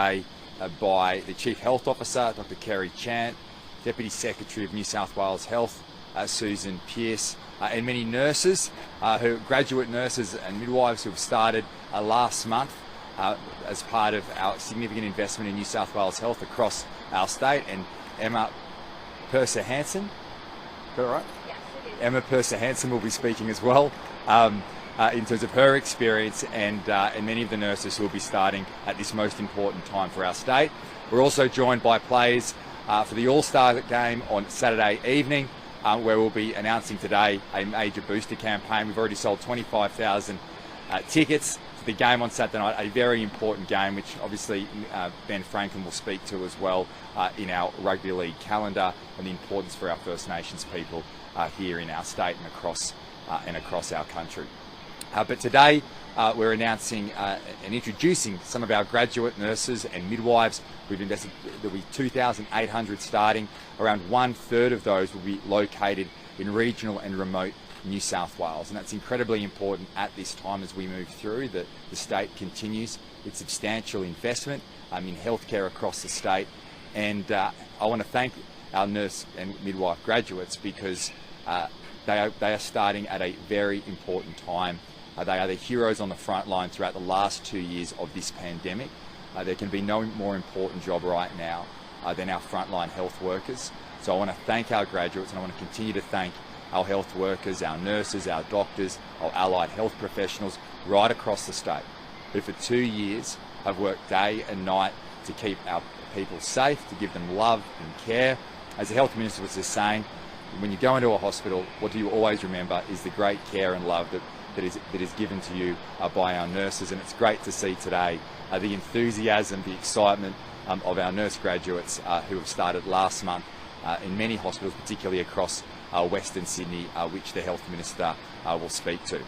by the Chief Health Officer, Dr. Kerry Chant, Deputy Secretary of New South Wales Health, Susan Pearce, and many nurses, graduate nurses and midwives who have started last month as part of our significant investment in New South Wales Health across our state. And Emma Persa Hansen, is that right? Yes, it is. Emma Persa Hansen will be speaking as well in terms of her experience and many of the nurses who will be starting at this most important time for our state. We're also joined by players for the All-Star game on Saturday evening, where we'll be announcing today a major booster campaign. We've already sold 25,000 tickets to the game on Saturday night, a very important game, which obviously Ben Franklin will speak to as well in our rugby league calendar, and the importance for our First Nations people here in our state and across our country. But today we're announcing and introducing some of our graduate nurses and midwives. We've invested, there'll be 2,800 starting. Around 1/3 of those will be located in regional and remote New South Wales, and that's incredibly important at this time as we move through. The state continues its substantial investment in healthcare across the state, and I want to thank our nurse and midwife graduates because they are starting at a very important time. They are the heroes on the front line throughout the last 2 years of this pandemic. There can be no more important job right now than our frontline health workers. So I want to thank our graduates, and I want to continue to thank our health workers, our nurses, our doctors, our allied health professionals right across the state, who for 2 years have worked day and night to keep our people safe, to give them love and care. As the Health Minister was just saying, when you go into a hospital, what do you always remember is the great care and love that is given to you by our nurses. And it's great to see today the enthusiasm, the excitement of our nurse graduates who have started last month in many hospitals, particularly across Western Sydney, which the Health Minister will speak to.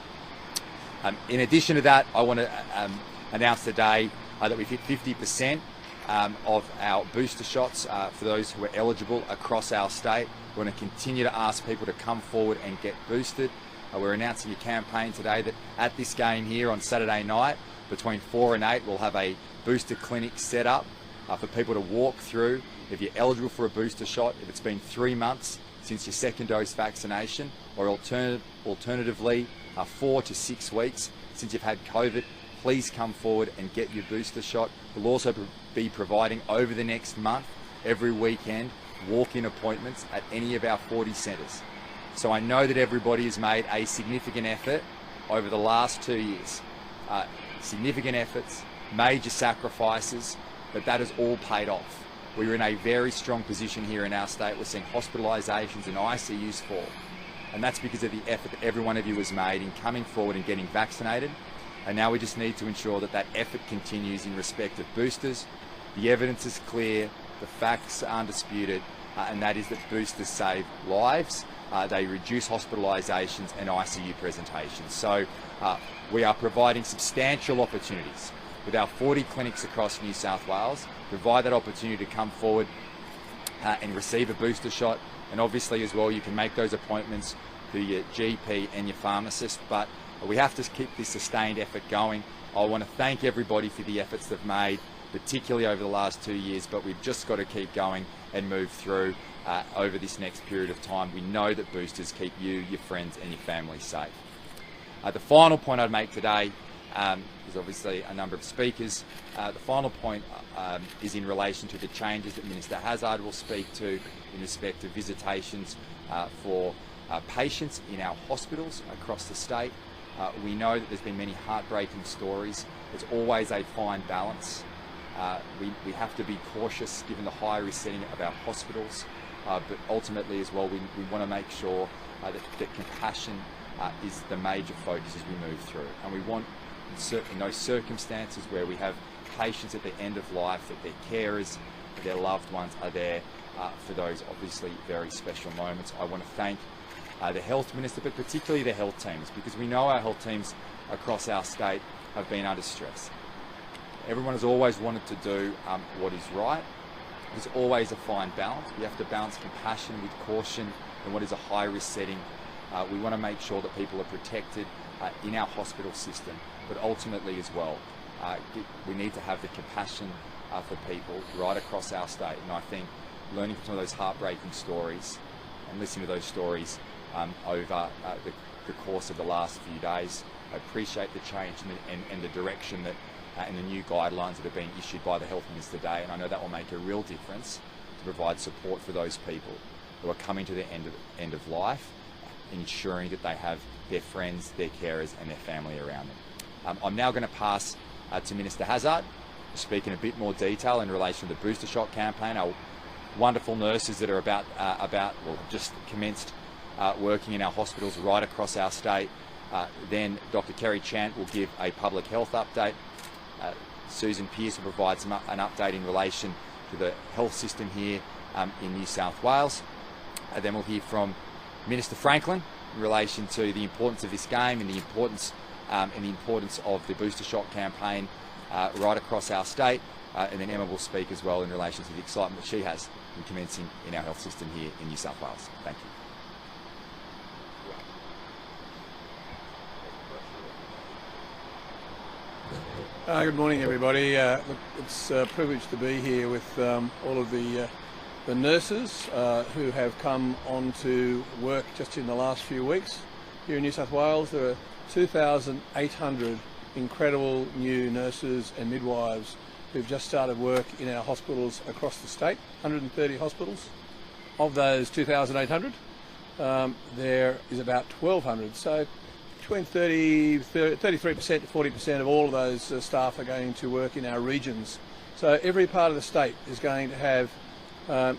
In addition to that, I want to announce today that we've hit 50% of our booster shots for those who are eligible across our state. We're going to continue to ask people to come forward and get boosted. We're announcing a campaign today that at this game here on Saturday night, between 4 and 8, we'll have a booster clinic set up for people to walk through. If you're eligible for a booster shot, if it's been 3 months since your second dose vaccination, or alternatively 4 to 6 weeks since you've had COVID, please come forward and get your booster shot. We'll also be providing over the next month, every weekend, walk-in appointments at any of our 40 centres. So I know that everybody has made a significant effort over the last 2 years. Significant efforts, major sacrifices, but that has all paid off. We're in a very strong position here in our state. We're seeing hospitalisations and ICUs fall. And that's because of the effort that every one of you has made in coming forward and getting vaccinated. And now we just need to ensure that that effort continues in respect of boosters. The evidence is clear, the facts are undisputed, and that is that boosters save lives. They reduce hospitalisations and ICU presentations. So we are providing substantial opportunities with our 40 clinics across New South Wales. Provide that opportunity to come forward and receive a booster shot. And obviously as well, you can make those appointments to your GP and your pharmacist. But we have to keep this sustained effort going. I want to thank everybody for the efforts they've made, particularly over the last 2 years, but we've just got to keep going and move through over this next period of time. We know that boosters keep you, your friends and your family safe. The final point I'd make today is obviously a number of speakers. The final point is in relation to the changes that Minister Hazzard will speak to in respect to visitations for patients in our hospitals across the state. We know that there's been many heartbreaking stories. There's always a fine balance. We have to be cautious given the high risk setting of our hospitals, but ultimately as well we want to make sure that compassion is the major focus as we move through. And we want, in those circumstances where we have patients at the end of life, that their carers, their loved ones are there for those obviously very special moments. I want to thank the Health Minister, but particularly the health teams, because we know our health teams across our state have been under stress. Everyone has always wanted to do what is right. There's always a fine balance. We have to balance compassion with caution in what is a high-risk setting. We want to make sure that people are protected in our hospital system, but ultimately as well, we need to have the compassion for people right across our state. And I think learning from some of those heartbreaking stories and listening to those stories over the course of the last few days, I appreciate the change and the direction that and the new guidelines that are being issued by the Health Minister today, and I know that will make a real difference to provide support for those people who are coming to the end of life, ensuring that they have their friends, their carers and their family around them. I'm now going to pass to Minister Hazzard to speak in a bit more detail in relation to the booster shot campaign. Our wonderful nurses that are have just commenced working in our hospitals right across our state. Then Dr. Kerry Chant will give a public health update. Susan Pearce will provide an update in relation to the health system here in New South Wales. Then we'll hear from Minister Franklin in relation to the importance of this game and the importance of the booster shot campaign right across our state. And then Emma will speak as well in relation to the excitement that she has in commencing in our health system here in New South Wales. Thank you. Good morning, everybody. It's a privilege to be here with all of the nurses who have come on to work just in the last few weeks here in New South Wales. There are 2,800 incredible new nurses and midwives who've just started work in our hospitals across the state, 130 hospitals. Of those 2,800, there is about 1,200. So between 33% to 40% of all of those staff are going to work in our regions. So every part of the state is going to have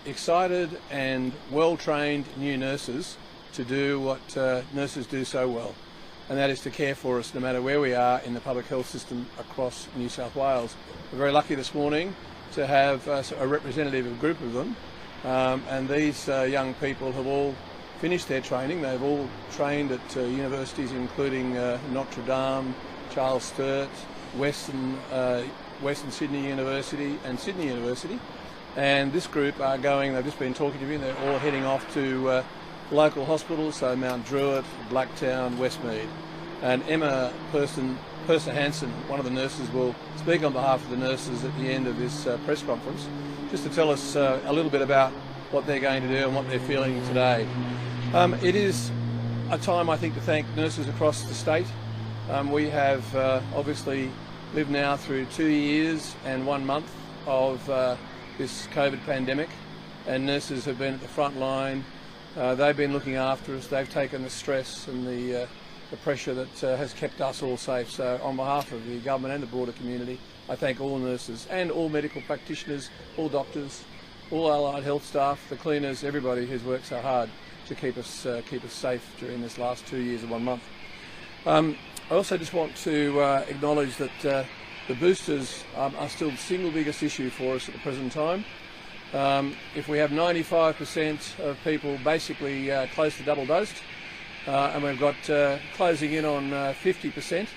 excited and well-trained new nurses to do what nurses do so well, and that is to care for us no matter where we are in the public health system across New South Wales. We're very lucky this morning to have a representative group of them, and these young people have all finished their training. They've all trained at universities including Notre Dame, Charles Sturt, Western Sydney University and Sydney University. And this group are going, they've just been talking to me, they're all heading off to local hospitals, so Mount Druitt, Blacktown, Westmead. And Emma Persa Hansen, one of the nurses, will speak on behalf of the nurses at the end of this press conference, just to tell us a little bit about what they're going to do and what they're feeling today. It is a time, I think, to thank nurses across the state. We have obviously lived now through 2 years and 1 month of this COVID pandemic, and nurses have been at the front line. They've been looking after us. They've taken the stress and the pressure that has kept us all safe. So on behalf of the government and the broader community, I thank all nurses and all medical practitioners, all doctors, all allied health staff, the cleaners, everybody who's worked so hard to keep us safe during this last 2 years and 1 month. I also just want to acknowledge that the boosters are still the single biggest issue for us at the present time. If we have 95% of people basically close to double dosed, and we've got closing in on 50%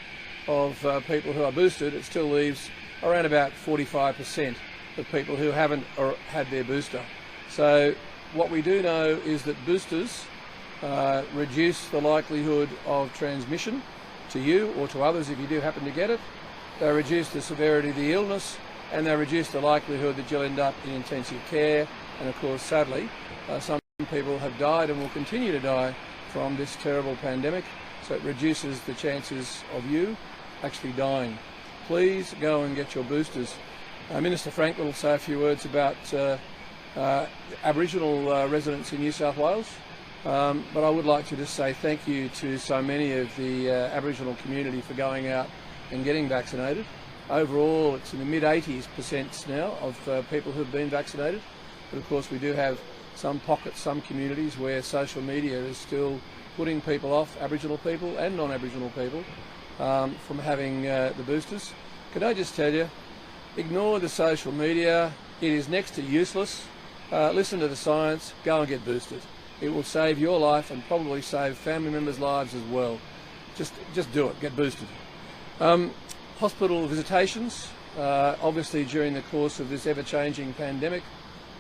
of people who are boosted, it still leaves around about 45% of people who haven't had their booster. So what we do know is that boosters reduce the likelihood of transmission to you or to others if you do happen to get it. They reduce the severity of the illness, and they reduce the likelihood that you'll end up in intensive care. And of course, sadly, some people have died and will continue to die from this terrible pandemic, so it reduces the chances of you actually dying. Please go and get your boosters. Minister Franklin will say a few words about Aboriginal residents in New South Wales, but I would like to just say thank you to so many of the Aboriginal community for going out and getting vaccinated. Overall, it's in the mid-80% now of people who've been vaccinated, but of course we do have some pockets, some communities where social media is still putting people off, Aboriginal people and non-Aboriginal people, from having the boosters. Can I just tell you, ignore the social media. It is next to useless. Listen to the science, go and get boosted. It will save your life and probably save family members' lives as well. Just do it, get boosted. Hospital visitations, obviously during the course of this ever-changing pandemic,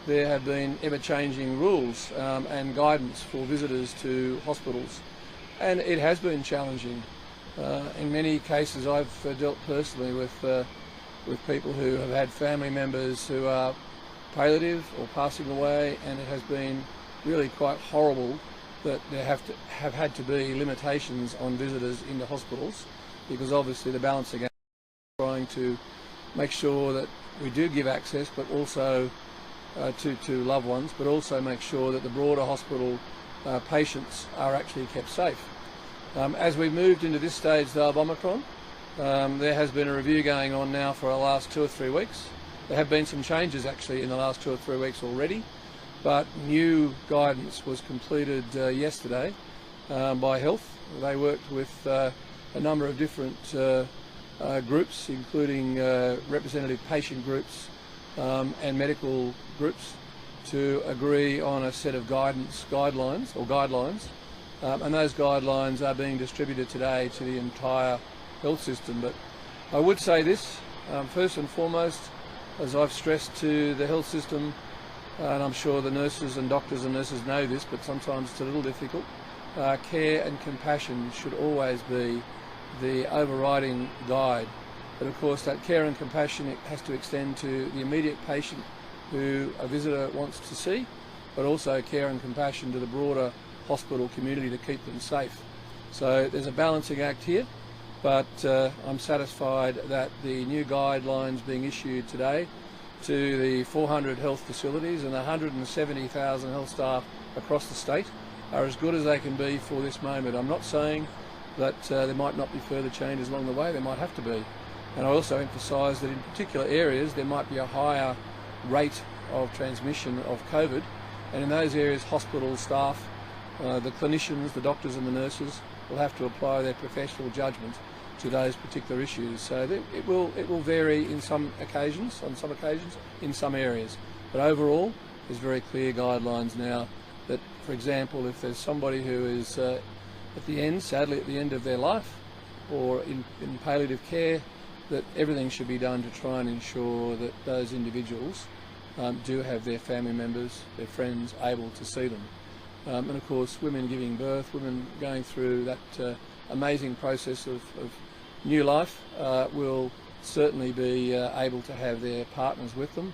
there have been ever-changing rules and guidance for visitors to hospitals, and it has been challenging. In many cases I've dealt personally with with people who have had family members who are palliative or passing away, and it has been really quite horrible that there have had to be limitations on visitors into hospitals, because obviously the balancing act is trying to make sure that we do give access, but also to loved ones, but also make sure that the broader hospital patients are actually kept safe. As we moved into this stage of Omicron, there has been a review going on now for the last 2 or 3 weeks. There have been some changes actually in the last 2 or 3 weeks already, but new guidance was completed yesterday by Health. They worked with a number of different groups, including representative patient groups and medical groups, to agree on a set of guidelines, and those guidelines are being distributed today to the entire health system. But I would say this, first and foremost, as I've stressed to the health system, and I'm sure the nurses and doctors and nurses know this, but sometimes it's a little difficult, care and compassion should always be the overriding guide. But of course that care and compassion, it has to extend to the immediate patient who a visitor wants to see, but also care and compassion to the broader hospital community to keep them safe. So there's a balancing act here, but I'm satisfied that the new guidelines being issued today to the 400 health facilities and the 170,000 health staff across the state are as good as they can be for this moment. I'm not saying that there might not be further changes along the way, there might have to be. And I also emphasise that in particular areas there might be a higher rate of transmission of COVID, and in those areas hospital staff, the clinicians, the doctors and the nurses will have to apply their professional judgment to those particular issues. So it will vary in some occasions, in some areas. But overall, there's very clear guidelines now that, for example, if there's somebody who is sadly at the end of their life, or in palliative care, that everything should be done to try and ensure that those individuals do have their family members, their friends, able to see them. And of course, women giving birth, women going through that amazing process of new life will certainly be able to have their partners with them.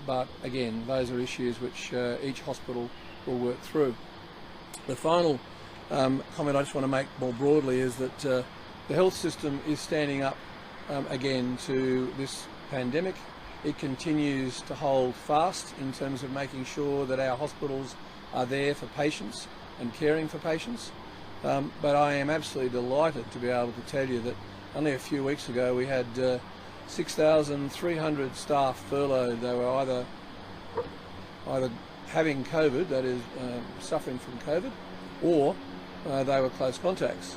But again, those are issues which each hospital will work through. The final comment I just want to make more broadly is that the health system is standing up again to this pandemic. It continues to hold fast in terms of making sure that our hospitals are there for patients and caring for patients. But I am absolutely delighted to be able to tell you that only a few weeks ago we had 6,300 staff furloughed. They were either having COVID, that is suffering from COVID, or they were close contacts.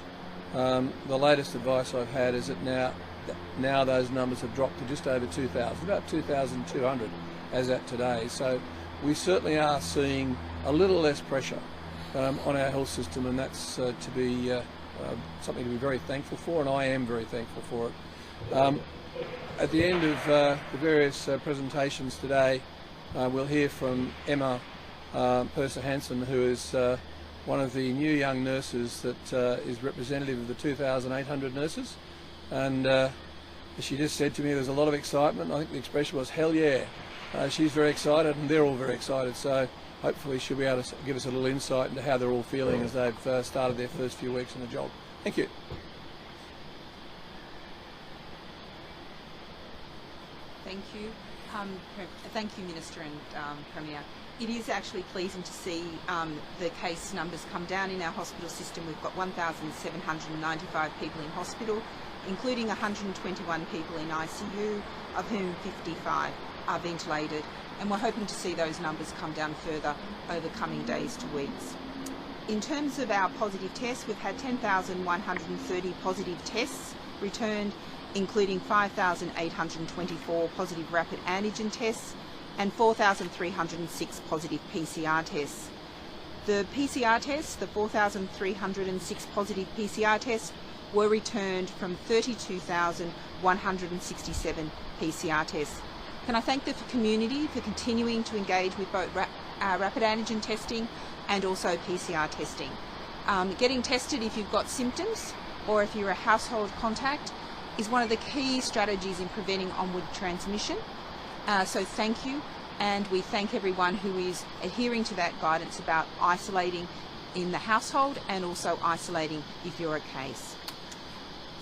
The latest advice I've had is that now those numbers have dropped to just over 2,000, about 2,200 as at today. So we certainly are seeing a little less pressure on our health system, and that's to be something to be very thankful for, and I am very thankful for it. At the end of the various presentations today, we'll hear from Emma Persa Hansen, who is one of the new young nurses that is representative of the 2,800 nurses, and she just said to me there's a lot of excitement. I think the expression was hell yeah. She's very excited and they're all very excited, so hopefully she'll be able to give us a little insight into how they're all feeling as they've started their first few weeks on the job. Thank you. Thank you. Thank you, Minister and Premier. It is actually pleasing to see the case numbers come down in our hospital system. We've got 1,795 people in hospital, including 121 people in ICU, of whom 55 are ventilated, and we're hoping to see those numbers come down further over coming days to weeks. In terms of our positive tests, we've had 10,130 positive tests returned, including 5,824 positive rapid antigen tests and 4,306 positive PCR tests. The PCR tests, the 4,306 positive PCR tests, were returned from 32,167 PCR tests. Can I thank the community for continuing to engage with both rapid antigen testing and also PCR testing. Getting tested if you've got symptoms or if you're a household contact is one of the key strategies in preventing onward transmission. So thank you, and we thank everyone who is adhering to that guidance about isolating in the household and also isolating if you're a case.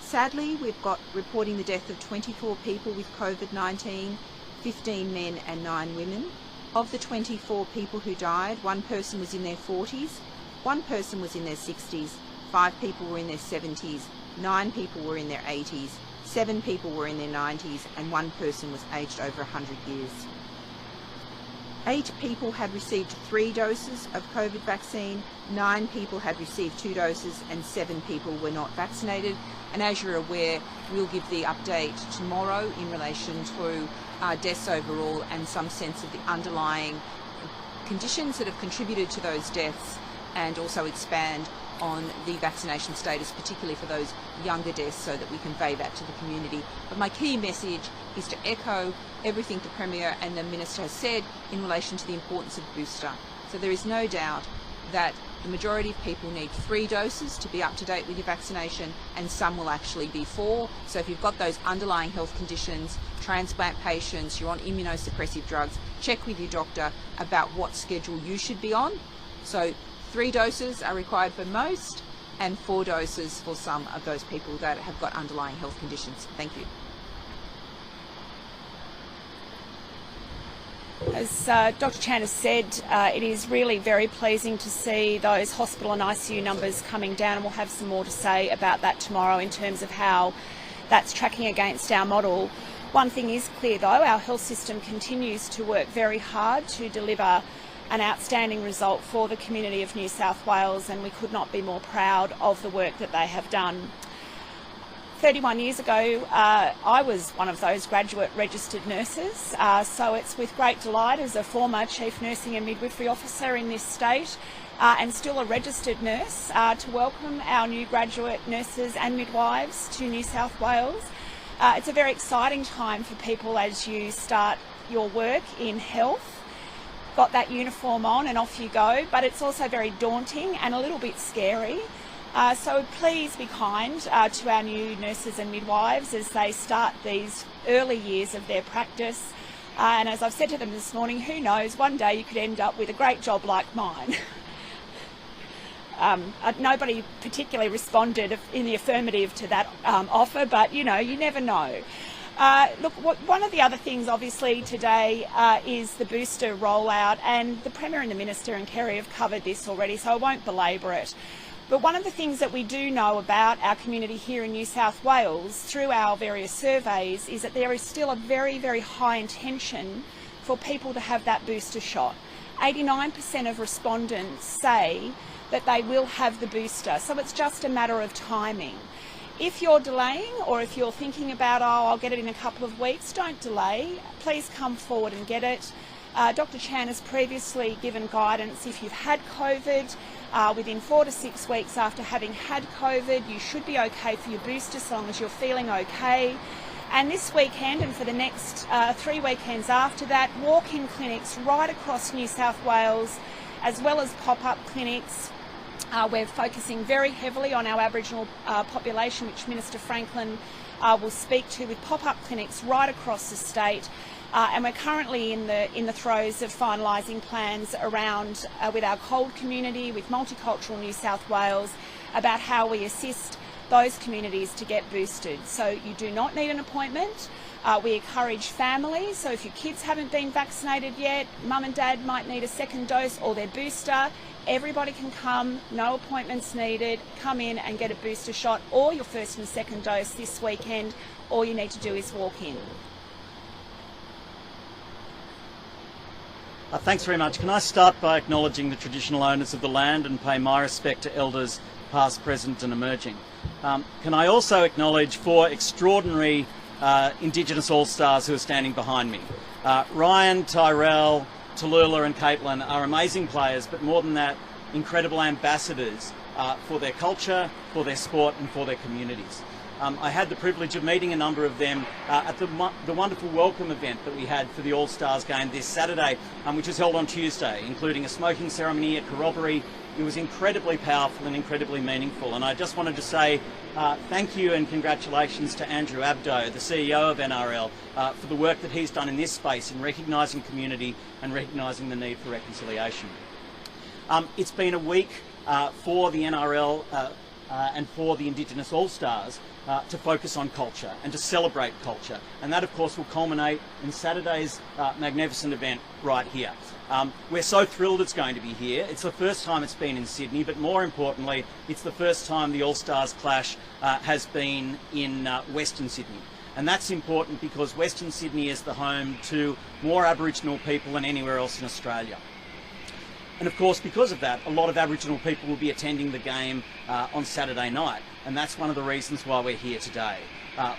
Sadly, we've got reporting the death of 24 people with COVID-19, 15 men and 9 women. Of the 24 people who died, 1 person was in their 40s, 1 person was in their 60s, 5 people were in their 70s, 9 people were in their 80s, 7 people were in their 90s, and 1 person was aged over 100 years. 8 people had received 3 doses of COVID vaccine, 9 people had received 2 doses, and 7 people were not vaccinated. And as you're aware, we'll give the update tomorrow in relation to deaths overall and some sense of the underlying conditions that have contributed to those deaths, and also expand on the vaccination status, particularly for those younger deaths, so that we convey that to the community. But my key message is to echo everything the Premier and the Minister has said in relation to the importance of booster. So there is no doubt that the majority of people need 3 doses to be up to date with your vaccination, and some will actually be 4. So if you've got those underlying health conditions, transplant patients, you're on immunosuppressive drugs, check with your doctor about what schedule you should be on. So 3 doses are required for most, and 4 doses for some of those people that have got underlying health conditions. Thank you. As Dr. Chan has said, it is really very pleasing to see those hospital and ICU numbers coming down, and we'll have some more to say about that tomorrow in terms of how that's tracking against our model. One thing is clear though, our health system continues to work very hard to deliver an outstanding result for the community of New South Wales, and we could not be more proud of the work that they have done. 31 years ago, I was one of those graduate registered nurses, so it's with great delight as a former Chief Nursing and Midwifery Officer in this state and still a registered nurse to welcome our new graduate nurses and midwives to New South Wales. It's a very exciting time for people as you start your work in health. Got that uniform on and off you go, but it's also very daunting and a little bit scary. So please be kind to our new nurses and midwives as they start these early years of their practice. And as I've said to them this morning, who knows, one day you could end up with a great job like mine. Nobody particularly responded in the affirmative to that offer, but you know, you never know. Look, one of the other things obviously today is the booster rollout, and the Premier and the Minister and Kerry have covered this already, so I won't belabour it. But one of the things that we do know about our community here in New South Wales through our various surveys is that there is still a very, very high intention for people to have that booster shot. 89% of respondents say that they will have the booster, so it's just a matter of timing. If you're delaying, or if you're thinking about, oh, I'll get it in a couple of weeks, don't delay. Please come forward and get it. Dr. Chan has previously given guidance if you've had COVID, within 4 to 6 weeks after having had COVID, you should be okay for your booster so long as you're feeling okay. And this weekend and for the next 3 weekends after that, walk-in clinics right across New South Wales, as well as pop-up clinics. We're focusing very heavily on our Aboriginal population, which Minister Franklin will speak to, with pop-up clinics right across the state. And we're currently in the throes of finalising plans around with our cold community, with Multicultural New South Wales, about how we assist those communities to get boosted. So you do not need an appointment. We encourage families, so if your kids haven't been vaccinated yet, mum and dad might need a second dose or their booster, everybody can come, no appointments needed, come in and get a booster shot or your first and second dose this weekend. All you need to do is walk in. Thanks very much. Can I start by acknowledging the traditional owners of the land and pay my respect to elders past, present and emerging. Can I also acknowledge 4 extraordinary Indigenous All-Stars who are standing behind me. Ryan, Tyrell, Tallulah and Caitlin are amazing players, but more than that, incredible ambassadors for their culture, for their sport and for their communities. I had the privilege of meeting a number of them at the wonderful welcome event that we had for the All-Stars game this Saturday, which was held on Tuesday, including a smoking ceremony, a corroboree. It was incredibly powerful and incredibly meaningful. And I just wanted to say thank you and congratulations to Andrew Abdo, the CEO of NRL, for the work that he's done in this space in recognising community and recognising the need for reconciliation. It's been a week for the NRL and for the Indigenous All-Stars to focus on culture and to celebrate culture. And that, of course, will culminate in Saturday's magnificent event right here. We're so thrilled it's going to be here. It's the first time it's been in Sydney, but more importantly, it's the first time the All-Stars Clash has been in Western Sydney. And that's important because Western Sydney is the home to more Aboriginal people than anywhere else in Australia. And of course, because of that, a lot of Aboriginal people will be attending the game on Saturday night. And that's one of the reasons why we're here today.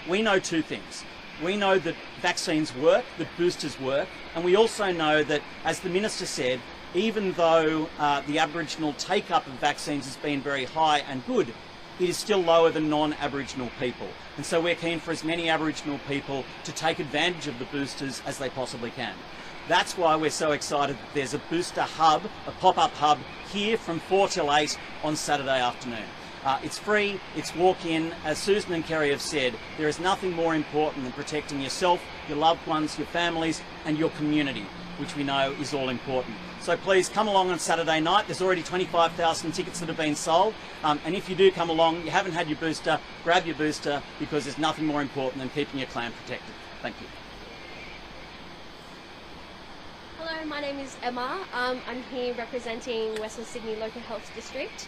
We know two things. We know that vaccines work, that boosters work, and we also know that, as the Minister said, even though the Aboriginal take-up of vaccines has been very high and good, it is still lower than non-Aboriginal people. And so we're keen for as many Aboriginal people to take advantage of the boosters as they possibly can. That's why we're so excited that there's a booster hub, a pop-up hub, here from 4 till 8 on Saturday afternoon. It's free, it's walk-in. As Susan and Kerry have said, there is nothing more important than protecting yourself, your loved ones, your families and your community, which we know is all important. So please come along on Saturday night. There's already 25,000 tickets that have been sold. And if you do come along, you haven't had your booster, grab your booster, because there's nothing more important than keeping your clan protected. Thank you. Hello, my name is Emma. I'm here representing Western Sydney Local Health District.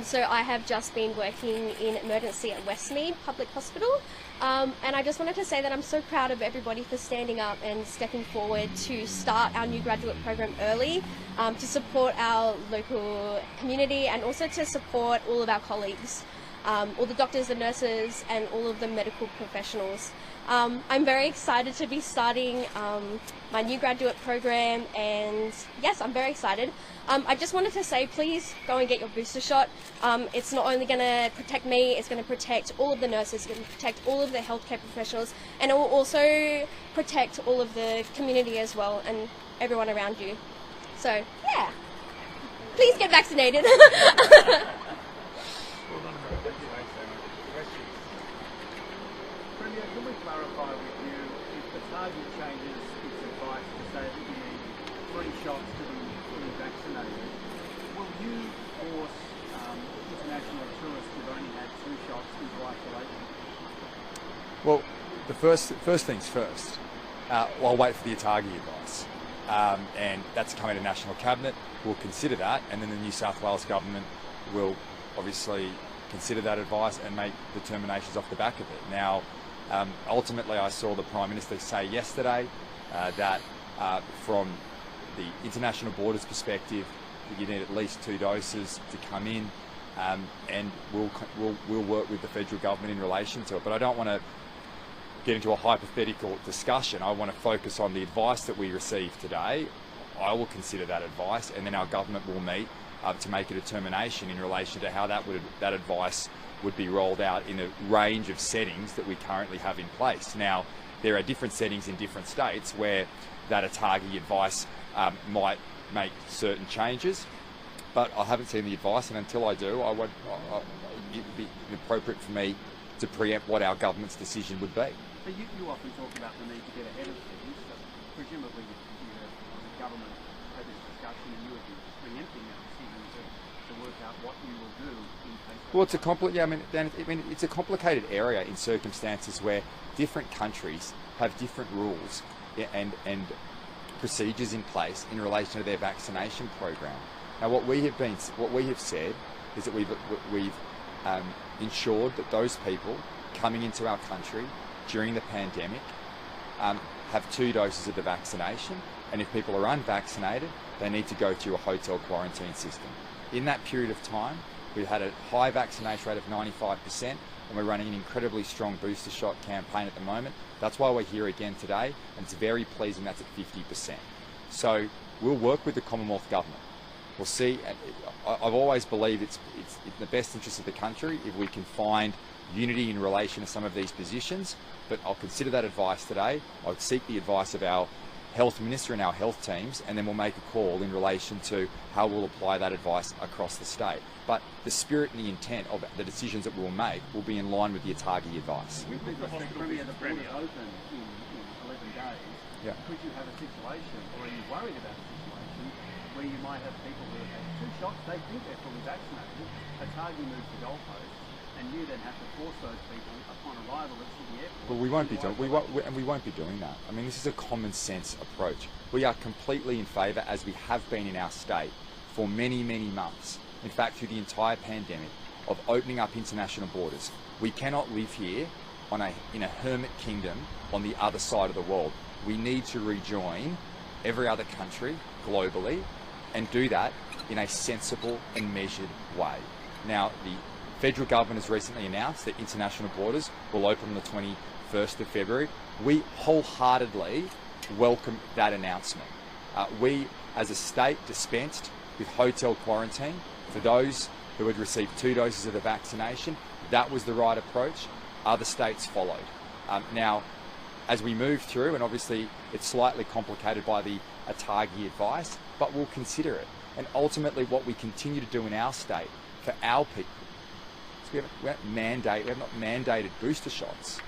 So I have just been working in emergency at Westmead Public Hospital. And I just wanted to say that I'm so proud of everybody for standing up and stepping forward to start our new graduate program early, to support our local community and also to support all of our colleagues, all the doctors and nurses and all of the medical professionals. I'm very excited to be starting my new graduate program, and yes, I'm very excited. I just wanted to say, please go and get your booster shot. It's not only going to protect me, it's going to protect all of the nurses, it's going to protect all of the healthcare professionals, and it will also protect all of the community as well and everyone around you. So, yeah, please get vaccinated. Can we clarify with you, if the target changes its advice to say that you need 3 shots to be fully vaccinated, will you force international tourists who've only had 2 shots into isolation? Well, the first things first. I'll wait for the ATAGI advice, and that's coming to National Cabinet. We'll consider that, and then the New South Wales government will obviously consider that advice and make determinations off the back of it. Now, ultimately, I saw the Prime Minister say yesterday that from the international borders perspective, you need at least 2 doses to come in, and we'll work with the federal government in relation to it. But I don't want to get into a hypothetical discussion. I want to focus on the advice that we received today. I will consider that advice, and then our government will meet to make a determination in relation to how that advice would be rolled out in a range of settings that we currently have in place. Now, there are different settings in different states where that ATAGI advice might make certain changes, but I haven't seen the advice, and until I do, it would be inappropriate for me to preempt what our government's decision would be. But you often talk about the need to get ahead of things. Presumably, the government had this discussion, and you would be preempting that decision to work out what you will do in case. Well, it's a complicated area in circumstances where different countries have different rules and procedures in place in relation to their vaccination program. Now, what we have said is that we've ensured that those people coming into our country during the pandemic have 2 doses of the vaccination, and if people are unvaccinated, they need to go to a hotel quarantine system. In that period of time, we've had a high vaccination rate of 95%, and we're running an incredibly strong booster shot campaign at the moment. That's why we're here again today, and it's very pleasing that's at 50%. So we'll work with the Commonwealth Government. We'll see. I've always believed it's in the best interest of the country if we can find unity in relation to some of these positions, but I'll consider that advice today. I would seek the advice of our Health Minister and our health teams, and then we'll make a call in relation to how we'll apply that advice across the state. But the spirit and the intent of the decisions that we'll make will be in line with the ATAGI advice. With the Premier, the borders open in 11 days, Yeah. could you have a situation, or are you worried about a situation, where you might have people who have had 2 shots, they think they're fully vaccinated, ATAGI moves the goalposts, and you then have to force those people upon arrival at Sydney Airport? Well, we won't be doing that. I mean, this is a common sense approach. We are completely in favour, as we have been in our state for many, many months. In fact, through the entire pandemic, of opening up international borders. We cannot live here in a hermit kingdom on the other side of the world. We need to rejoin every other country globally and do that in a sensible and measured way. Now, the federal government has recently announced that international borders will open on the 21st of February. We wholeheartedly welcome that announcement. We, as a state, dispensed with hotel quarantine for those who had received 2 doses of the vaccination. That was the right approach. Other states followed. Now, as we move through, and obviously it's slightly complicated by the ATAGI advice, but we'll consider it. And ultimately what we continue to do in our state for our people, we have not mandated booster shots.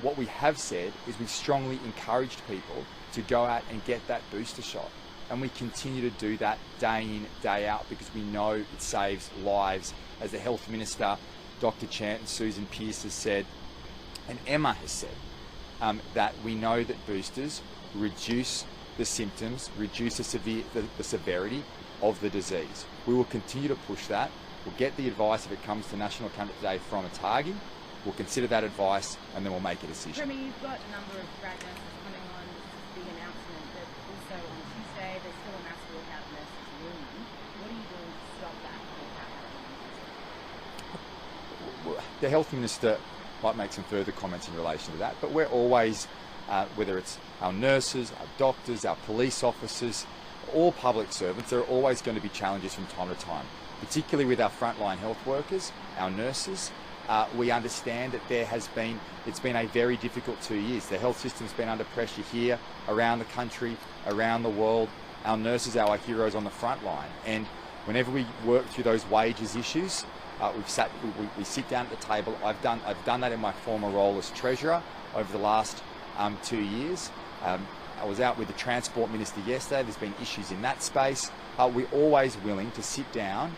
What we have said is we've strongly encouraged people to go out and get that booster shot. And we continue to do that day in, day out, because we know it saves lives. As the Health Minister, Dr. Chant and Susan Pearce has said, and Emma has said, that we know that boosters reduce the symptoms, reduce the severity of the disease. We will continue to push that. We'll get the advice if it comes to National Candidate Day from ATAGI. We'll consider that advice and then we'll make a decision. Premier, you've got a number of grad nurses coming on. This is the announcement that also on Tuesday there's still a mass walkout of nurses union. What are you doing to stop that walkout? The Health Minister might make some further comments in relation to that, but we're always, whether it's our nurses, our doctors, our police officers, all public servants, there are always going to be challenges from time to time, particularly with our frontline health workers, our nurses. We understand that it's been a very difficult 2 years. The health system's been under pressure here, around the country, around the world. Our nurses are our heroes on the front line. And whenever we work through those wages issues, we sit down at the table. I've done that in my former role as Treasurer over the last 2 years. I was out with the Transport Minister yesterday. There's been issues in that space. We're always willing to sit down,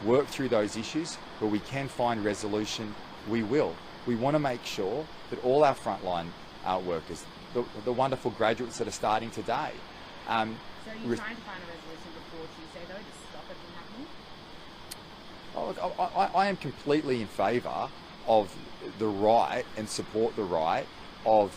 work through those issues. Where we can find resolution, we will. We want to make sure that all our frontline workers, the wonderful graduates that are starting today. So you're trying to find a resolution before Tuesday, though, to stop it from happening? I am completely in favour of the right and support the right of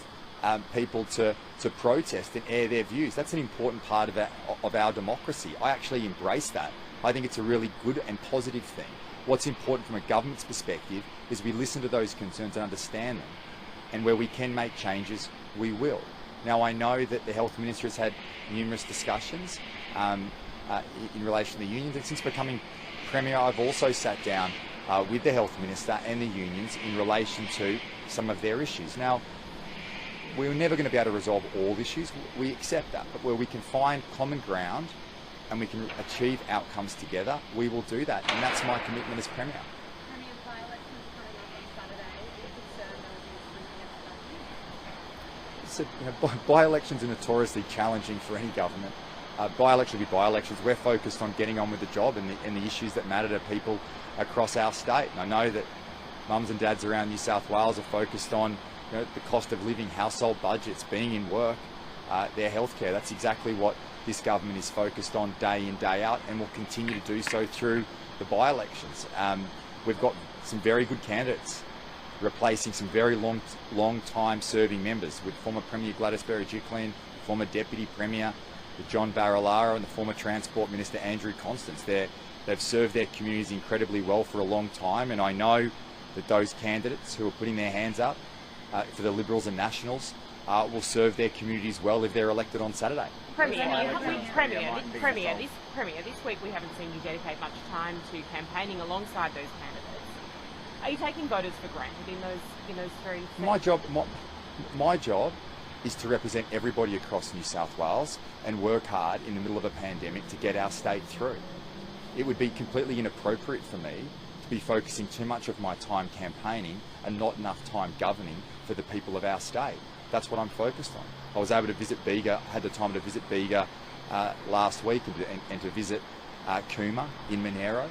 people to protest and air their views. That's an important part of our democracy. I actually embrace that. I think it's a really good and positive thing. What's important from a government's perspective is we listen to those concerns and understand them. And where we can make changes, we will. Now, I know that the Health Minister has had numerous discussions in relation to the unions, and since becoming Premier, I've also sat down with the Health Minister and the unions in relation to some of their issues. Now, we're never going to be able to resolve all issues. We accept that. But where we can find common ground and we can achieve outcomes together, we will do that. And that's my commitment as Premier. Premier, by-elections coming up on Saturday. Are you concerned they'll be By-elections are notoriously challenging for any government. By-elections will be by-elections. We're focused on getting on with the job and the issues that matter to people across our state. And I know that mums and dads around New South Wales are focused on the cost of living, household budgets, being in work, their healthcare. That's exactly what this government is focused on day in, day out, and will continue to do so through the by-elections. We've got some very good candidates replacing some very long-time serving members, with former Premier Gladys Berejiklian, former Deputy Premier John Barilaro, and the former Transport Minister Andrew Constance. They've served their communities incredibly well for a long time, and I know that those candidates who are putting their hands up for the Liberals and Nationals will serve their communities well if they're elected on Saturday. Premier, this week we haven't seen you dedicate much time to campaigning alongside those candidates. Are you taking voters for granted in those very My job is to represent everybody across New South Wales and work hard in the middle of a pandemic to get our state through. It would be completely inappropriate for me to be focusing too much of my time campaigning and not enough time governing for the people of our state. That's what I'm focused on. I was able to visit Bega, had the time to visit Bega last week and to visit Cooma in Monero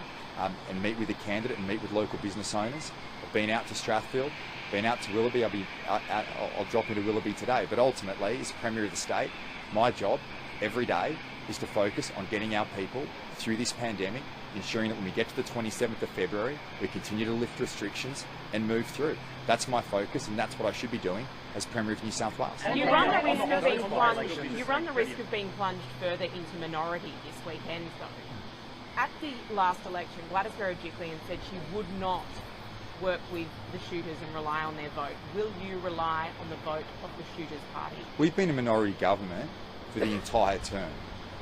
and meet with the candidate and meet with local business owners. I've been out to Strathfield, been out to Willoughby. I'll drop into Willoughby today. But ultimately, as Premier of the state, my job every day is to focus on getting our people through this pandemic, ensuring that when we get to the 27th of February, we continue to lift restrictions and move through. That's my focus, and that's what I should be doing as Premier of New South Wales. You run the risk of being plunged further into minority this weekend, though. At the last election, Gladys Berejiklian said she would not work with the shooters and rely on their vote. Will you rely on the vote of the shooters party? We've been a minority government for the entire term,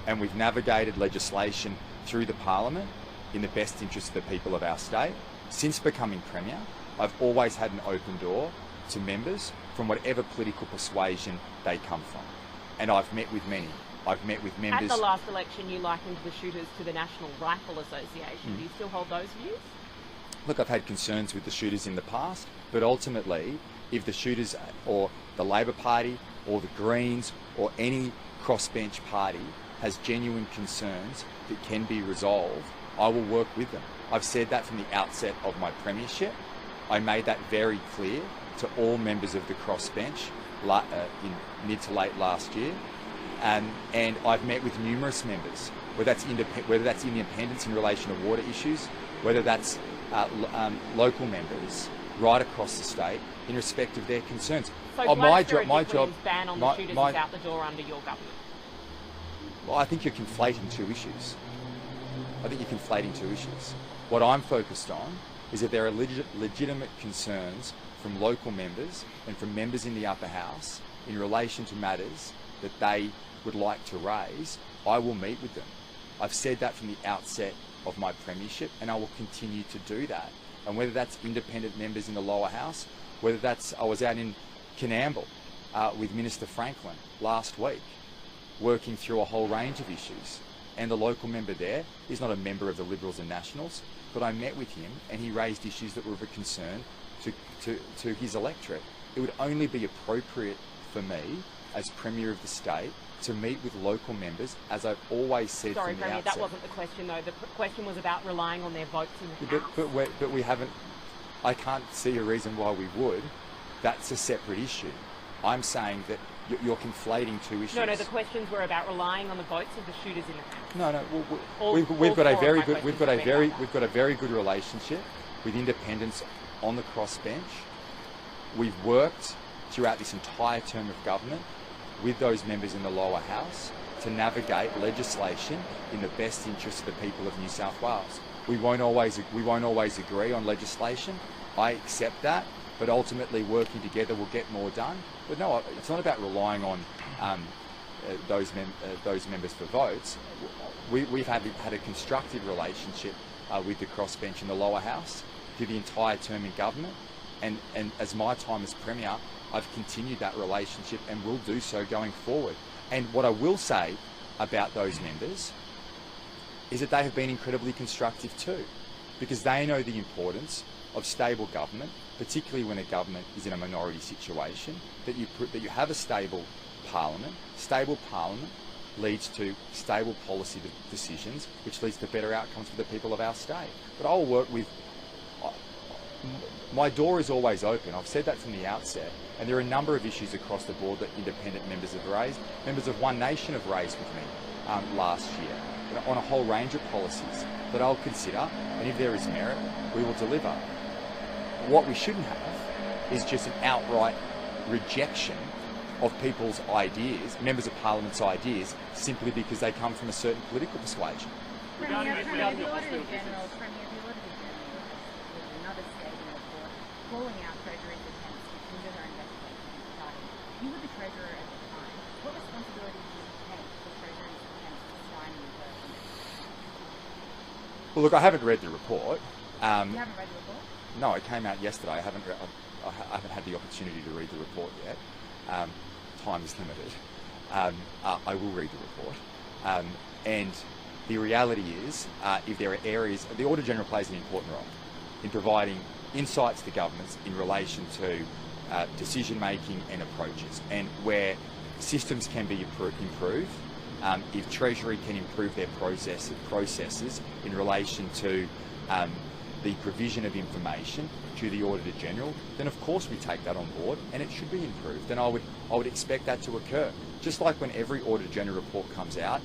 and we've navigated legislation through the parliament in the best interest of the people of our state. Since becoming Premier, I've always had an open door to members from whatever political persuasion they come from. And I've met with many. I've met with members... At the last election, you likened the shooters to the National Rifle Association. Do you still hold those views? Look, I've had concerns with the shooters in the past, but ultimately, if the shooters or the Labor Party or the Greens or any crossbench party has genuine concerns that can be resolved, I will work with them. I've said that from the outset of my premiership. I made that very clear to all members of the crossbench in mid to late last year. And I've met with numerous members, whether that's independents in relation to water issues, whether that's local members right across the state in respect of their concerns. So my job ban on the shooters is out the door under your government? Well, I think you're conflating two issues. What I'm focused on is that there are legitimate concerns from local members and from members in the upper house in relation to matters that they would like to raise. I will meet with them. I've said that from the outset of my premiership, and I will continue to do that. And whether that's independent members in the lower house, whether that's... I was out in Coonamble with Minister Franklin last week, working through a whole range of issues. And the local member there is not a member of the Liberals and Nationals, but I met with him and he raised issues that were of a concern to his electorate. It would only be appropriate for me, as Premier of the state, to meet with local members, as I've always said from the outset. Sorry, Premier, that wasn't the question, though. The question was about relying on their votes in the House. But we haven't... I can't see a reason why we would. That's a separate issue. I'm saying that you're conflating two issues. No, the questions were about relying on the votes of the shooters in the House. No. We've got a very good relationship with independents on the crossbench. We've worked throughout this entire term of government with those members in the lower house to navigate legislation in the best interest of the people of New South Wales. We won't always agree on legislation. I accept that, but ultimately working together will get more done. But no, it's not about relying on those members for votes. We've had a constructive relationship with the crossbench in the lower house through the entire term in government, and as my time as Premier, I've continued that relationship and will do so going forward. And what I will say about those members is that they have been incredibly constructive too, because they know the importance of stable government, particularly when a government is in a minority situation, that you have a stable parliament. Stable parliament leads to stable policy decisions, which leads to better outcomes for the people of our state. But I'll work with... My door is always open. I've said that from the outset. And there are a number of issues across the board that independent members have raised. Members of One Nation have raised with me last year on a whole range of policies that I'll consider, and if there is merit, we will deliver. What we shouldn't have is just an outright rejection of people's ideas, members of Parliament's ideas, simply because they come from a certain political persuasion. Premier, the Auditor General has another statement report calling out Treasury's attempts to hinder her investigation into the party. You were the Treasurer at the time. What responsibility do you take for Treasury's attempts to stymie her? Well, look, I haven't read the report. You haven't read the report? No, it came out yesterday. I haven't had the opportunity to read the report yet. Time is limited. I will read the report. And the reality is, if there are areas, the Auditor-General plays an important role in providing insights to governments in relation to decision-making and approaches, and where systems can be improved, if Treasury can improve their processes in relation to the provision of information to the Auditor-General, then of course we take that on board, and it should be improved. And I would expect that to occur. Just like when every Auditor-General report comes out,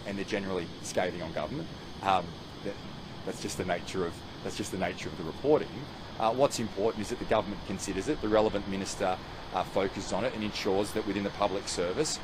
and they're generally scathing on government, that's just the nature of the reporting. What's important is that the government considers it, the relevant minister focuses on it, and ensures that within the public service,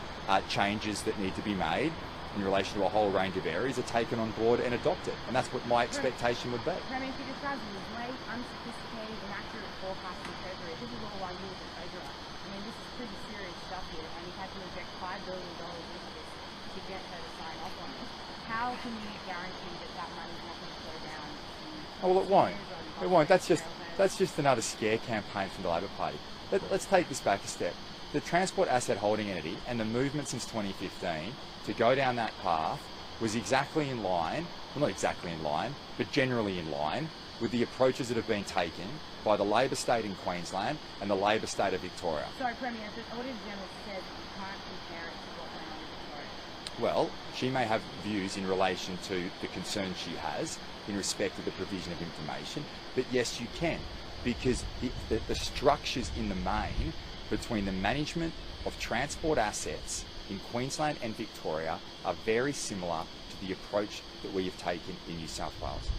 changes that need to be made in relation to a whole range of areas are taken on board and adopted. And that's what my expectation would be. Premier, for describing this late, unsophisticated, inaccurate forecasting treasury, this is all I use as a treasurer. I mean, this is pretty serious stuff here, and you've had to inject $5 billion into this to get her to sign off on it. How can you guarantee that that money's not going to flow down to... Oh, well, it won't. It won't. That's just another scare campaign from the Labor Party. Let's take this back a step. The Transport Asset Holding Entity and the movement since 2015 to go down that path was exactly in line, well, not exactly in line, but generally in line with the approaches that have been taken by the Labor state in Queensland and the Labor state of Victoria. Sorry, Premier, the Auditor-General says that you can't compare it to what went on in Victoria. Well, she may have views in relation to the concerns she has in respect of the provision of information, but yes, you can, because the structures in the main between the management of transport assets in Queensland and Victoria are very similar to the approach that we have taken in New South Wales.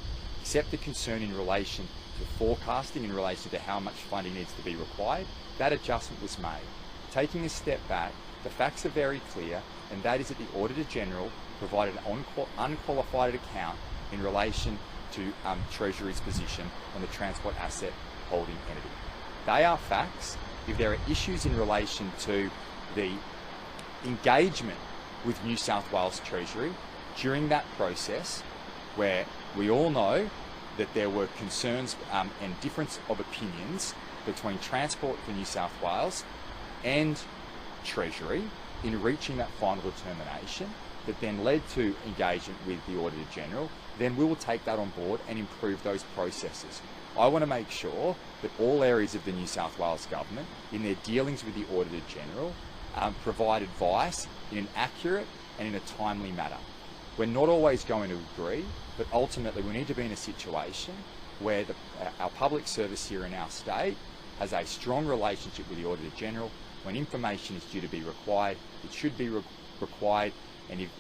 Except the concern in relation to forecasting, in relation to how much funding needs to be required, that adjustment was made. Taking a step back, the facts are very clear, and that is that the Auditor-General provided an unqualified account in relation to Treasury's position on the Transport Asset Holding Entity. They are facts. If there are issues in relation to the engagement with New South Wales Treasury during that process, where we all know that there were concerns and difference of opinions between Transport for New South Wales and Treasury in reaching that final determination that then led to engagement with the Auditor-General, then we will take that on board and improve those processes. I want to make sure that all areas of the New South Wales Government, in their dealings with the Auditor-General, provide advice in an accurate and in a timely manner. We're not always going to agree, but ultimately we need to be in a situation where our public service here in our state has a strong relationship with the Auditor-General. When information is due to be required, it should be required, and if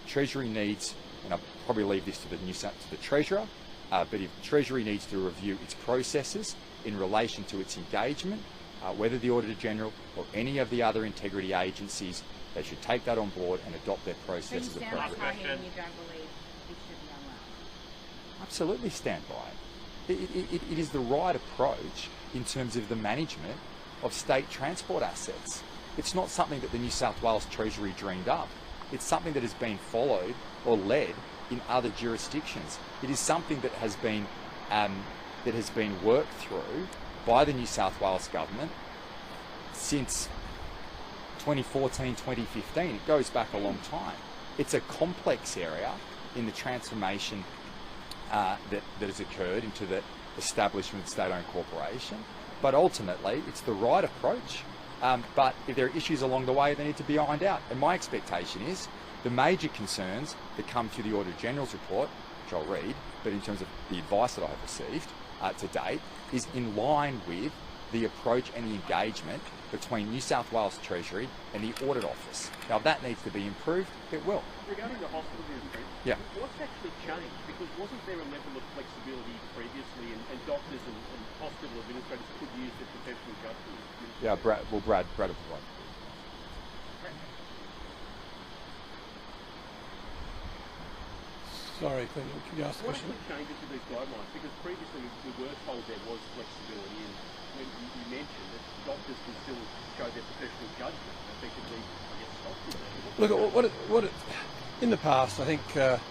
Treasury needs, and I'll probably leave this to the Treasurer, but if Treasury needs to review its processes in relation to its engagement, whether the Auditor-General or any of the other integrity agencies, they should take that on board and adopt their processes So you stand by you don't believe it should be allowed? Absolutely stand by it. It is the right approach in terms of the management of state transport assets. It's not something that the New South Wales Treasury dreamed up. It's something that has been followed or led in other jurisdictions. It is something that has been worked through by the New South Wales government since 2014, 2015. It goes back a long time. It's a complex area in the transformation that has occurred into the establishment of state-owned corporation. But ultimately, it's the right approach. But if there are issues along the way, they need to be ironed out. And my expectation is the major concerns that come through the Auditor-General's report, which I'll read, but in terms of the advice that I've received to date, is in line with the approach and the engagement between New South Wales Treasury and the Audit Office. Now, if that needs to be improved, it will. Regarding the hospital industry, what's actually changed? Because wasn't there a level of flexibility previously, and doctors and hospital administrators could use their professional judgment? Yeah, Brad will provide. Sorry, Clint, could you ask the What question? actually changes to these guidelines? Because previously we were told there was flexibility, and when you mentioned that doctors can still show their professional judgment, effectively, I guess, stop them. Look, in the past, I think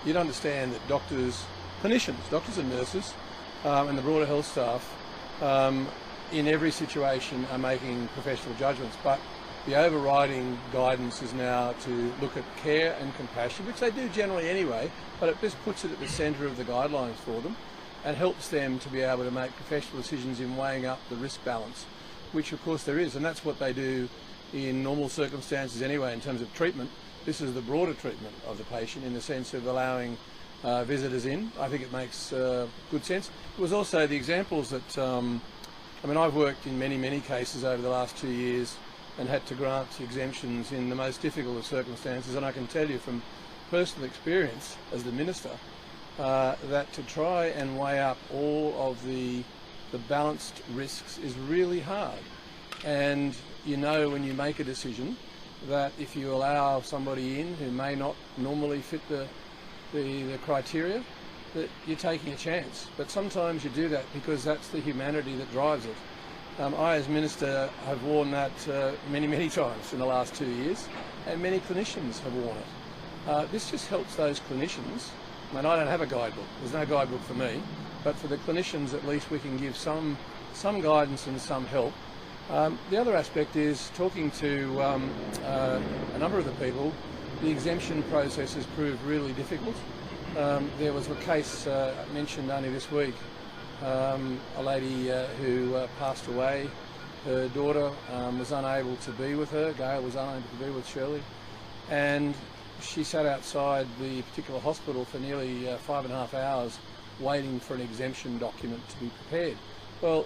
you'd understand that doctors and nurses and the broader health staff in every situation are making professional judgments, but the overriding guidance is now to look at care and compassion, which they do generally anyway, but it just puts it at the centre of the guidelines for them and helps them to be able to make professional decisions in weighing up the risk balance, which of course there is, and that's what they do in normal circumstances anyway in terms of treatment. This is the broader treatment of the patient in the sense of allowing visitors in. I think it makes good sense. It was also the examples that, I mean, I've worked in many cases over the last 2 years and had to grant exemptions in the most difficult of circumstances, and I can tell you from personal experience as the Minister that to try and weigh up all of the balanced risks is really hard. And you know when you make a decision that if you allow somebody in who may not normally fit the criteria, that you're taking a chance. But sometimes you do that because that's the humanity that drives it. I as Minister have worn that many times in the last 2 years, and many clinicians have worn it. This just helps those clinicians. I mean, I don't have a guidebook, there's no guidebook for me, but for the clinicians at least we can give some guidance and some help. The other aspect is talking to a number of the people. The exemption process has proved really difficult. There was a case mentioned only this week, a lady who passed away. Her daughter was unable to be with her. Gail was unable to be with Shirley, and she sat outside the particular hospital for nearly 5.5 hours waiting for an exemption document to be prepared. Well,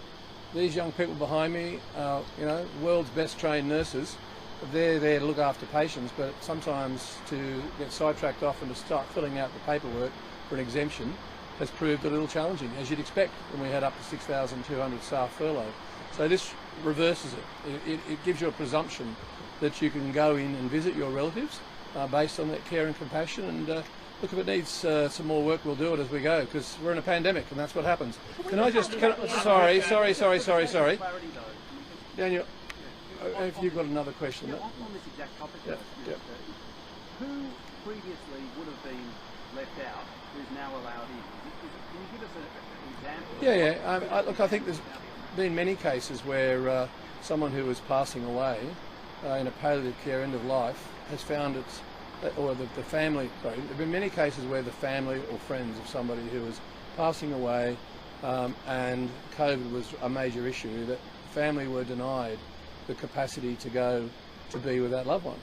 these young people behind me, you know, world's best trained nurses, they're there to look after patients, but sometimes to get sidetracked off and to start filling out the paperwork for an exemption has proved a little challenging, as you'd expect when we had up to 6,200 staff furloughed. So this reverses it. It gives you a presumption that you can go in and visit your relatives based on that care and compassion, and look, if it needs some more work, we'll do it as we go, because we're in a pandemic and that's what happens. Sorry. Daniel, if you've got another question. Yeah, on this exact topic, who previously would have been left out who's now allowed in? Can you give us an example? Look, I think there's been many cases where someone who was passing away in a palliative care end of life has found it, or the family, sorry, there have been many cases where the family or friends of somebody who was passing away and COVID was a major issue, that family were denied the capacity to go to be with that loved one.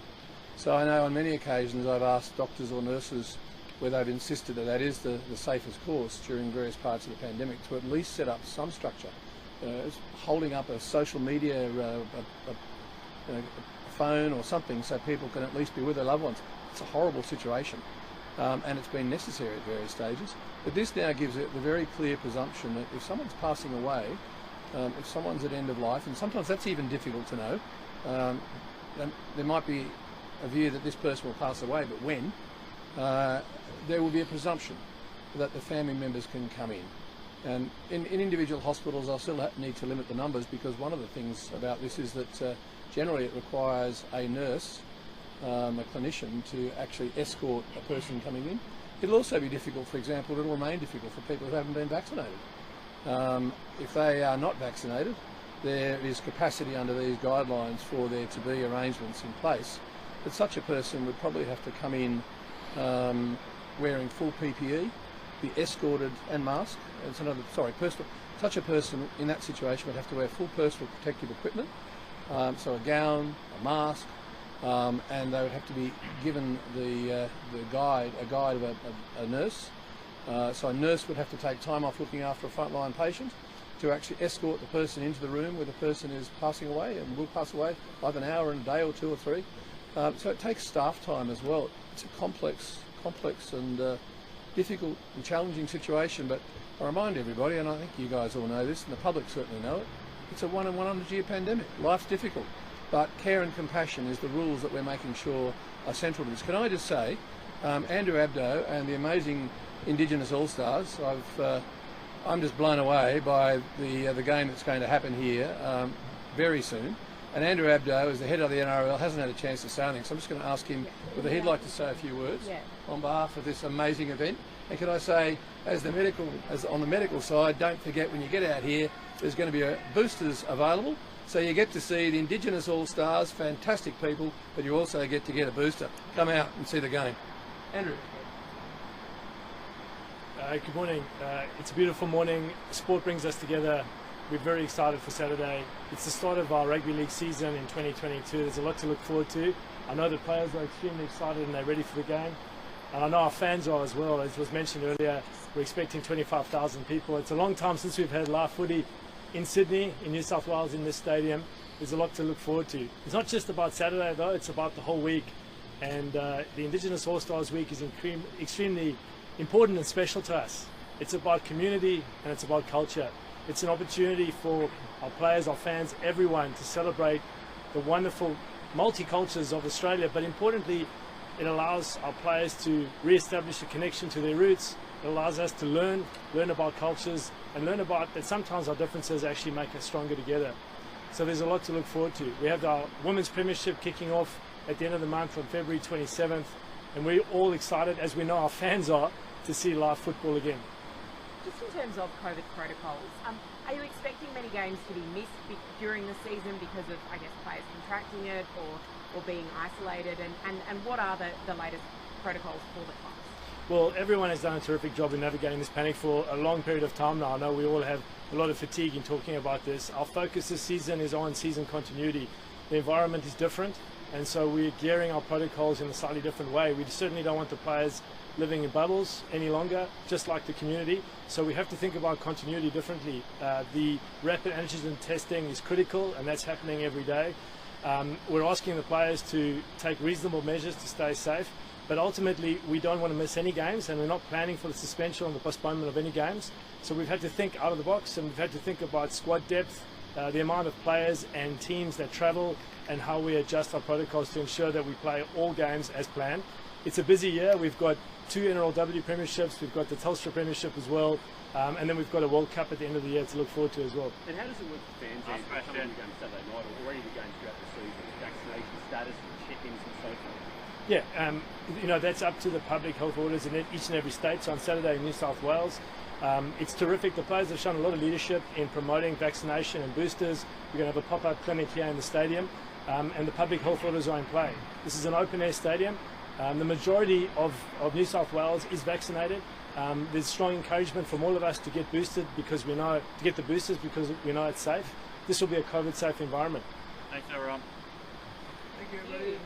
So I know on many occasions I've asked doctors or nurses where they've insisted that that is the safest course during various parts of the pandemic, to at least set up some structure. Holding up a social media, a phone or something so people can at least be with their loved ones. It's a horrible situation, and it's been necessary at various stages. But this now gives it the very clear presumption that if someone's passing away, if someone's at end of life, and sometimes that's even difficult to know, there might be a view that this person will pass away, but when, there will be a presumption that the family members can come in. And in individual hospitals, I'll still need to limit the numbers, because one of the things about this is that generally it requires a nurse, a clinician, to actually escort a person coming in. It'll also be difficult, for example, it'll remain difficult for people who haven't been vaccinated. If they are not vaccinated, there is capacity under these guidelines for there to be arrangements in place, but such a person would probably have to come in wearing full PPE, be escorted and masked. Such a person in that situation would have to wear full personal protective equipment, so a gown, a mask, and they would have to be given a guide of a nurse. So a nurse would have to take time off looking after a frontline patient to actually escort the person into the room where the person is passing away and will pass away, either an hour, in a day or 2 or 3. So it takes staff time as well. It's a complex and difficult and challenging situation, but I remind everybody, and I think you guys all know this, and the public certainly know it, it's a 1 in 100 year pandemic. Life's difficult, but care and compassion is the rules that we're making sure are central to this. Can I just say, Andrew Abdo and the amazing Indigenous All-Stars, I'm just blown away by the game that's going to happen here very soon. And Andrew Abdo, as the head of the NRL, hasn't had a chance to say anything, so I'm just going to ask him whether he'd like to say a few words on behalf of this amazing event. And can I say, as on the medical side, don't forget when you get out here, there's going to be boosters available. So you get to see the Indigenous All-Stars, fantastic people, but you also get to get a booster. Come out and see the game. Andrew. Good morning. It's a beautiful morning. Sport brings us together. We're very excited for Saturday. It's the start of our rugby league season in 2022. There's a lot to look forward to. I know the players are extremely excited and they're ready for the game. And I know our fans are as well. As was mentioned earlier, we're expecting 25,000 people. It's a long time since we've had live footy in Sydney, in New South Wales, in this stadium. There's a lot to look forward to. It's not just about Saturday though, it's about the whole week. And the Indigenous All-Stars Week is extremely important and special to us. It's about community and it's about culture. It's an opportunity for our players, our fans, everyone to celebrate the wonderful multicultures of Australia, but importantly, it allows our players to re-establish a connection to their roots. It allows us to learn about cultures and learn about that sometimes our differences actually make us stronger together. So there's a lot to look forward to. We have our Women's Premiership kicking off at the end of the month on February 27th, and we're all excited, as we know our fans are, to see live football again. Just in terms of COVID protocols, are you expecting many games to be missed during the season because of, I guess, players contracting it or being isolated? And what are the latest protocols for the clubs? Well, everyone has done a terrific job in navigating this panic for a long period of time now. I know we all have a lot of fatigue in talking about this. Our focus this season is on season continuity. The environment is different, and so we're gearing our protocols in a slightly different way. We certainly don't want the players living in bubbles any longer, just like the community. So we have to think about continuity differently. The rapid antigen testing is critical, and that's happening every day. We're asking the players to take reasonable measures to stay safe, but ultimately we don't want to miss any games, and we're not planning for the suspension or the postponement of any games. So we've had to think out of the box, and we've had to think about squad depth, the amount of players and teams that travel, and how we adjust our protocols to ensure that we play all games as planned. It's a busy year. We've got 2 NRLW premierships, we've got the Telstra premiership as well, and then we've got a World Cup at the end of the year to look forward to as well. And how does it work for fans coming to the game Saturday night or already the games throughout the season? Vaccination status and check-ins and so forth? Yeah, that's up to the public health orders in each and every state. So on Saturday in New South Wales, it's terrific. The players have shown a lot of leadership in promoting vaccination and boosters. We're going to have a pop-up clinic here in the stadium, and the public health orders are in play. This is an open-air stadium. The majority of New South Wales is vaccinated. There's strong encouragement from all of us to get boosted because we know it's safe. This will be a COVID-safe environment. Thanks, everyone. Thank you, everybody.